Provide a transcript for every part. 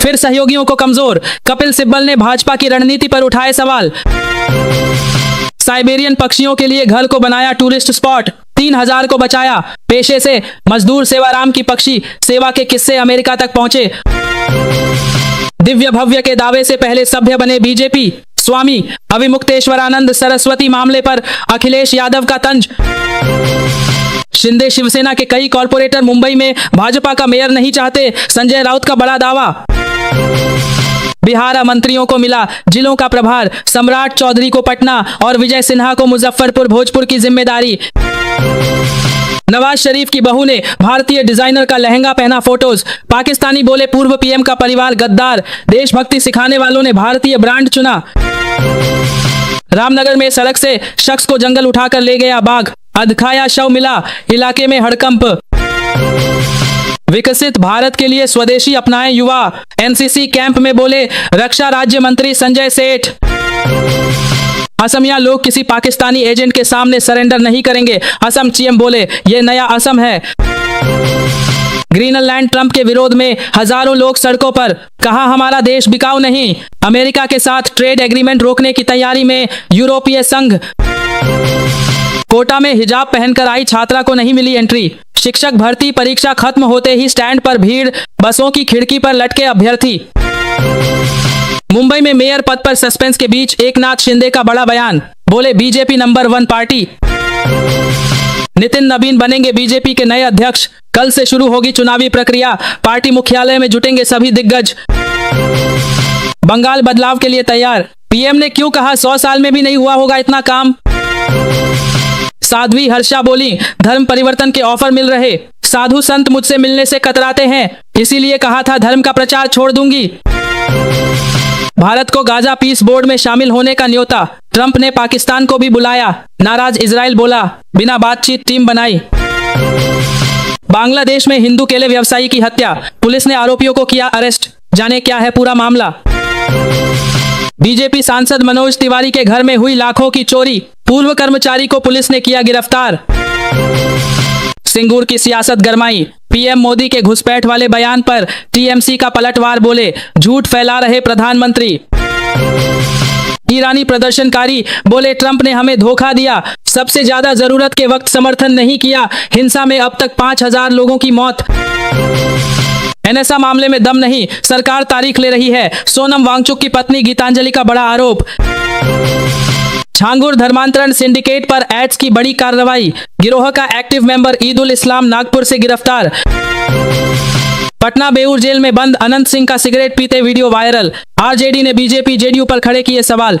फिर सहयोगियों को कमजोर। कपिल सिब्बल ने भाजपा की रणनीति पर उठाए सवाल। साइबेरियन पक्षियों के लिए घर को बनाया टूरिस्ट स्पॉट, 3000 को बचाया। पेशे से मजदूर सेवाराम की पक्षी सेवा के किस्से अमेरिका तक पहुंचे। दिव्य भव्य के दावे से पहले सभ्य बने बीजेपी। स्वामी अविमुक्तेश्वरानंद सरस्वती मामले पर अखिलेश यादव का तंज। शिंदे शिवसेना के कई कॉरपोरेटर मुंबई में भाजपा का मेयर नहीं चाहते, संजय राउत का बड़ा दावा। बिहार मंत्रियों को मिला जिलों का प्रभार, सम्राट चौधरी को पटना और विजय सिन्हा को मुजफ्फरपुर भोजपुर की जिम्मेदारी। नवाज शरीफ की बहू ने भारतीय डिजाइनर का लहंगा पहना, फोटोज। पाकिस्तानी बोले पूर्व पीएम का परिवार गद्दार, देशभक्ति सिखाने वालों ने भारतीय ब्रांड चुना। रामनगर में सड़क से शख्स को जंगल उठाकर ले गया बाघ, अधखाया शव मिला, इलाके में हड़कंप। विकसित भारत के लिए स्वदेशी अपनाएं युवा, एनसीसी कैंप में बोले रक्षा राज्य मंत्री संजय सेठ। असमिया लोग किसी पाकिस्तानी एजेंट के सामने सरेंडर नहीं करेंगे, असम सीएम बोले ये नया असम है। ग्रीनलैंड ट्रंप के विरोध में हजारों लोग सड़कों पर, कहा हमारा देश बिकाऊ नहीं। अमेरिका के साथ ट्रेड एग्रीमेंट रोकने की तैयारी में यूरोपीय संघ। कोटा में हिजाब पहनकर आई छात्रा को नहीं मिली एंट्री। शिक्षक भर्ती परीक्षा खत्म होते ही स्टैंड पर भीड़, बसों की खिड़की पर लटके अभ्यर्थी। मुंबई में मेयर पद पर सस्पेंस के बीच एकनाथ शिंदे का बड़ा बयान, बोले बीजेपी नंबर 1 पार्टी। नितिन नवीन बनेंगे बीजेपी के नए अध्यक्ष, कल से शुरू होगी चुनावी प्रक्रिया, पार्टी मुख्यालय में जुटेंगे सभी दिग्गज। बंगाल बदलाव के लिए तैयार, पीएम ने क्यों कहा 100 साल में भी नहीं हुआ होगा इतना काम। साध्वी हर्षा बोली धर्म परिवर्तन के ऑफर मिल रहे, साधु संत मुझसे मिलने से कतराते हैं, इसीलिए कहा था धर्म का प्रचार छोड़ दूंगी। भारत को गाजा पीस बोर्ड में शामिल होने का न्योता, ट्रंप ने पाकिस्तान को भी बुलाया, नाराज इजराइल बोला बिना बातचीत टीम बनाई। बांग्लादेश में हिंदू केले व्यवसायी की हत्या, पुलिस ने आरोपियों को किया अरेस्ट, जाने क्या है पूरा मामला। बीजेपी सांसद मनोज तिवारी के घर में हुई लाखों की चोरी, पूर्व कर्मचारी को पुलिस ने किया गिरफ्तार। सिंगूर की सियासत गरमाई, पीएम मोदी के घुसपैठ वाले बयान पर टीएमसी का पलटवार, बोले झूठ फैला रहे प्रधानमंत्री। ईरानी प्रदर्शनकारी बोले ट्रंप ने हमें धोखा दिया, सबसे ज्यादा जरूरत के वक्त समर्थन नहीं किया, हिंसा में अब तक 5000 लोगों की मौत। एनएसए मामले में दम नहीं, सरकार तारीख ले रही है, सोनम वांगचुक की पत्नी गीतांजलि का बड़ा आरोप। झांगुर धर्मांतरण सिंडिकेट पर एड्स की बड़ी कार्रवाई, गिरोह का एक्टिव मेंबर ईदुल इस्लाम नागपुर से गिरफ्तार। पटना बेऊर जेल में बंद अनंत सिंह का सिगरेट पीते वीडियो वायरल, आरजेडी ने बीजेपी जेडीयू पर खड़े किए सवाल।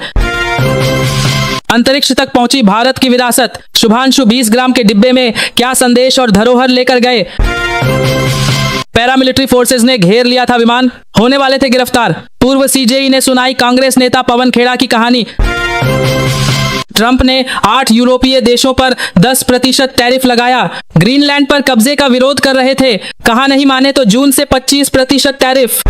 अंतरिक्ष तक पहुंची भारत की विरासत, शुभांशु 20 ग्राम के डिब्बे में क्या संदेश और धरोहर लेकर गए। पैरामिलिट्री फोर्सेज ने घेर लिया था विमान, होने वाले थे गिरफ्तार। पूर्व सीजेई ने सुनाई कांग्रेस नेता पवन खेड़ा की कहानी। ट्रंप ने 8 यूरोपीय देशों पर 10% टैरिफ लगाया, ग्रीनलैंड पर कब्जे का विरोध कर रहे थे, कहा नहीं माने तो जून से 25% टैरिफ।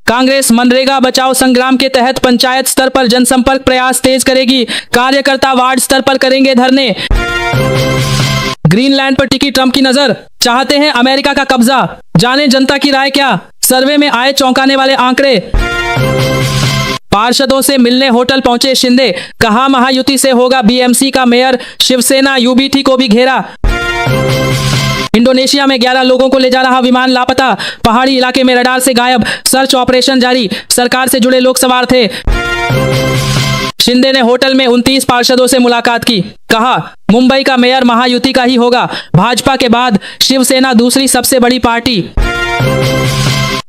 कांग्रेस मनरेगा बचाओ संग्राम के तहत पंचायत स्तर पर जनसंपर्क प्रयास तेज करेगी, कार्यकर्ता वार्ड स्तर पर करेंगे धरने। ग्रीनलैंड पर टिकी ट्रंप की नजर, चाहते हैं अमेरिका का कब्जा, जाने जनता की राय क्या, सर्वे में आए चौंकाने वाले आंकड़े। पार्षदों से मिलने होटल पहुंचे शिंदे, कहा महायुति से होगा बीएमसी का मेयर, शिवसेना यूबीटी को भी घेरा। इंडोनेशिया में 11 लोगों को ले जा रहा विमान लापता, पहाड़ी इलाके में रडार से गायब, सर्च ऑपरेशन जारी, सरकार से जुड़े लोग सवार थे। शिंदे ने होटल में 29 पार्षदों से मुलाकात की, कहा मुंबई का मेयर महायुति का ही होगा, भाजपा के बाद शिवसेना दूसरी सबसे बड़ी पार्टी।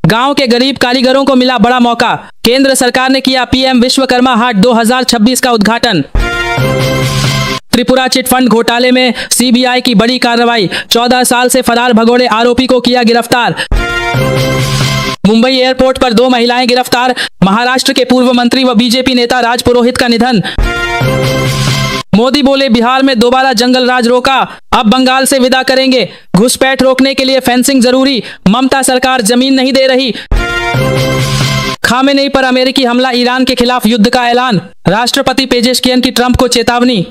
गांव के गरीब कारीगरों को मिला बड़ा मौका, केंद्र सरकार ने किया पीएम विश्वकर्मा हाट 2026 का उद्घाटन। त्रिपुरा चिटफंड घोटाले में सीबीआई की बड़ी कार्रवाई, 14 साल से फरार भगोड़े आरोपी को किया गिरफ्तार। मुंबई एयरपोर्ट पर 2 महिलाएं गिरफ्तार, महाराष्ट्र के पूर्व मंत्री व बीजेपी नेता राज पुरोहित का निधन। मोदी बोले बिहार में दोबारा जंगल राज रोका, अब बंगाल से विदा करेंगे, घुसपैठ रोकने के लिए फेंसिंग जरूरी, ममता सरकार जमीन नहीं दे रही। खामेनेई पर अमेरिकी हमला, ईरान के खिलाफ युद्ध का ऐलान, राष्ट्रपति पेजेशकियन की ट्रंप को चेतावनी।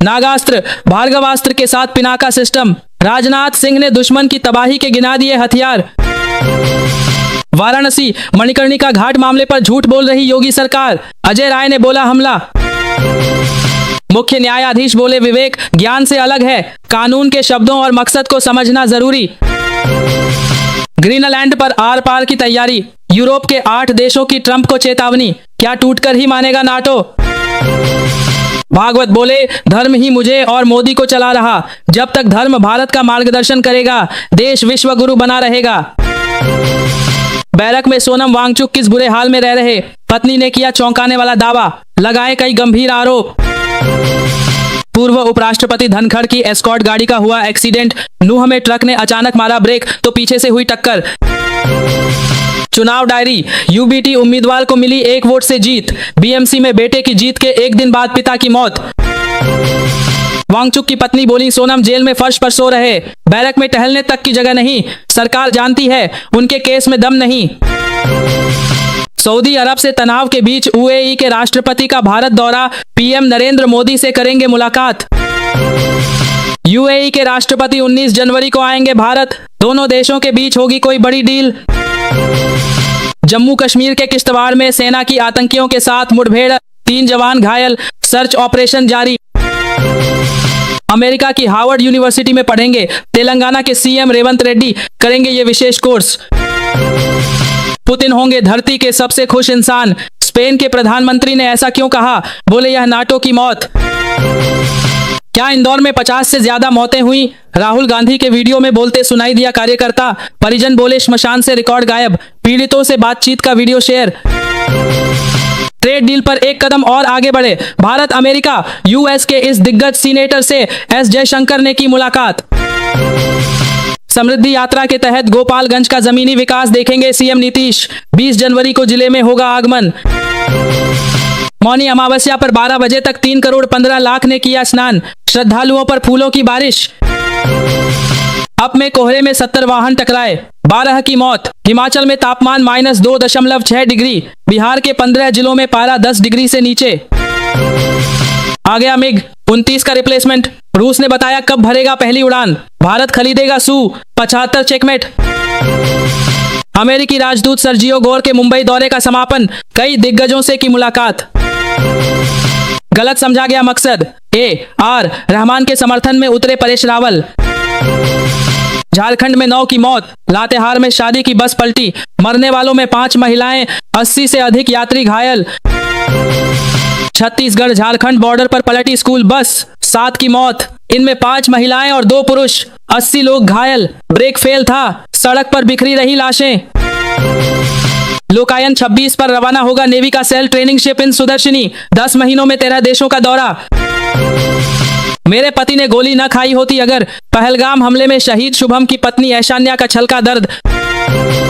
नागास्त्र भार्गवास्त्र के साथ पिनाका सिस्टम, राजनाथ सिंह ने दुश्मन की तबाही के गिना दिए हथियार। वाराणसी मणिकर्णिका घाट मामले पर झूठ बोल रही योगी सरकार, अजय राय ने बोला हमला। मुख्य न्यायाधीश बोले विवेक ज्ञान से अलग है, कानून के शब्दों और मकसद को समझना जरूरी। ग्रीनलैंड पर आर पार की तैयारी, यूरोप के 8 देशों की ट्रंप को चेतावनी, क्या टूटकर ही मानेगा नाटो। भागवत बोले धर्म ही मुझे और मोदी को चला रहा, जब तक धर्म भारत का मार्गदर्शन करेगा देश विश्व गुरु बना रहेगा। बैरक में सोनम वांगचुक किस बुरे हाल में रह रहे, पत्नी ने किया चौंकाने वाला दावा, लगाए कई गंभीर आरोप। पूर्व उपराष्ट्रपति धनखड़ की एस्कॉर्ट गाड़ी का हुआ एक्सीडेंट, नूह में ट्रक ने अचानक मारा ब्रेक तो पीछे से हुई टक्कर। चुनाव डायरी, यूबीटी उम्मीदवार को मिली 1 वोट से जीत, बीएमसी में बेटे की जीत के 1 दिन बाद पिता की मौत। वांगचुक की पत्नी बोली सोनम जेल में फर्श पर सो रहे, बैरक में टहलने तक की जगह नहीं, सरकार जानती है उनके केस में दम नहीं। सऊदी अरब से तनाव के बीच यूएई के राष्ट्रपति का भारत दौरा, पीएम नरेंद्र मोदी से करेंगे मुलाकात। यूएई के राष्ट्रपति 19 जनवरी को आएंगे भारत, दोनों देशों के बीच होगी कोई बड़ी डील। जम्मू कश्मीर के किश्तवाड़ में सेना की आतंकियों के साथ मुठभेड़, 3 जवान घायल, सर्च ऑपरेशन जारी। अमेरिका की हार्वर्ड यूनिवर्सिटी में पढ़ेंगे तेलंगाना के सीएम रेवंत रेड्डी, करेंगे ये विशेष कोर्स। पुतिन होंगे धरती के सबसे खुश इंसान, स्पेन के प्रधानमंत्री ने ऐसा क्यों कहा, बोले यह नाटो की मौत। क्या इंदौर में 50 से ज्यादा मौतें हुई, राहुल गांधी के वीडियो में बोलते सुनाई दिया कार्यकर्ता, परिजन बोले श्मशान से रिकॉर्ड गायब, पीड़ितों से बातचीत का वीडियो शेयर। ट्रेड डील पर एक कदम और आगे बढ़े भारत अमेरिका, यूएस के इस दिग्गज सीनेटर से एस जयशंकर ने की मुलाकात। समृद्धि यात्रा के तहत गोपालगंज का जमीनी विकास देखेंगे सीएम नीतीश, 20 जनवरी को जिले में होगा आगमन। मौनी अमावस्या पर 12 बजे तक 3 करोड़ 15 लाख ने किया स्नान, श्रद्धालुओं पर फूलों की बारिश। अप में कोहरे में 70 वाहन टकराए, 12 की मौत। हिमाचल में तापमान -2.6 डिग्री, बिहार के 15 जिलों में पारा 10 डिग्री से नीचे। आ गया मिग 29 का रिप्लेसमेंट, रूस ने बताया कब भरेगा पहली उड़ान, भारत खरीदेगा Su-75 चेकमेट। अमेरिकी राजदूत सर्जियो गोर के मुंबई दौरे का समापन, कई दिग्गजों से की मुलाकात। गलत समझा गया मकसद, AR रहमान के समर्थन में उतरे परेश रावल। झारखंड में 9 की मौत, लातेहार में शादी की बस पलटी, मरने वालों में 5 महिलाएं, 80 से अधिक यात्री घायल। छत्तीसगढ़ झारखंड बॉर्डर पर पलटी स्कूल बस, 7 की मौत, इनमें 5 महिलाएं और 2 पुरुष, 80 लोग घायल, ब्रेक फेल था, सड़क पर बिखरी रही लाशें। लोकायन 26 पर रवाना होगा नेवी का सेल ट्रेनिंग शिप इन सुदर्शनी, 10 महीनों में 13 देशों का दौरा। मेरे पति ने गोली न खाई होती अगर, पहलगाम हमले में शहीद शुभम की पत्नी ऐशान्या का छलका दर्द।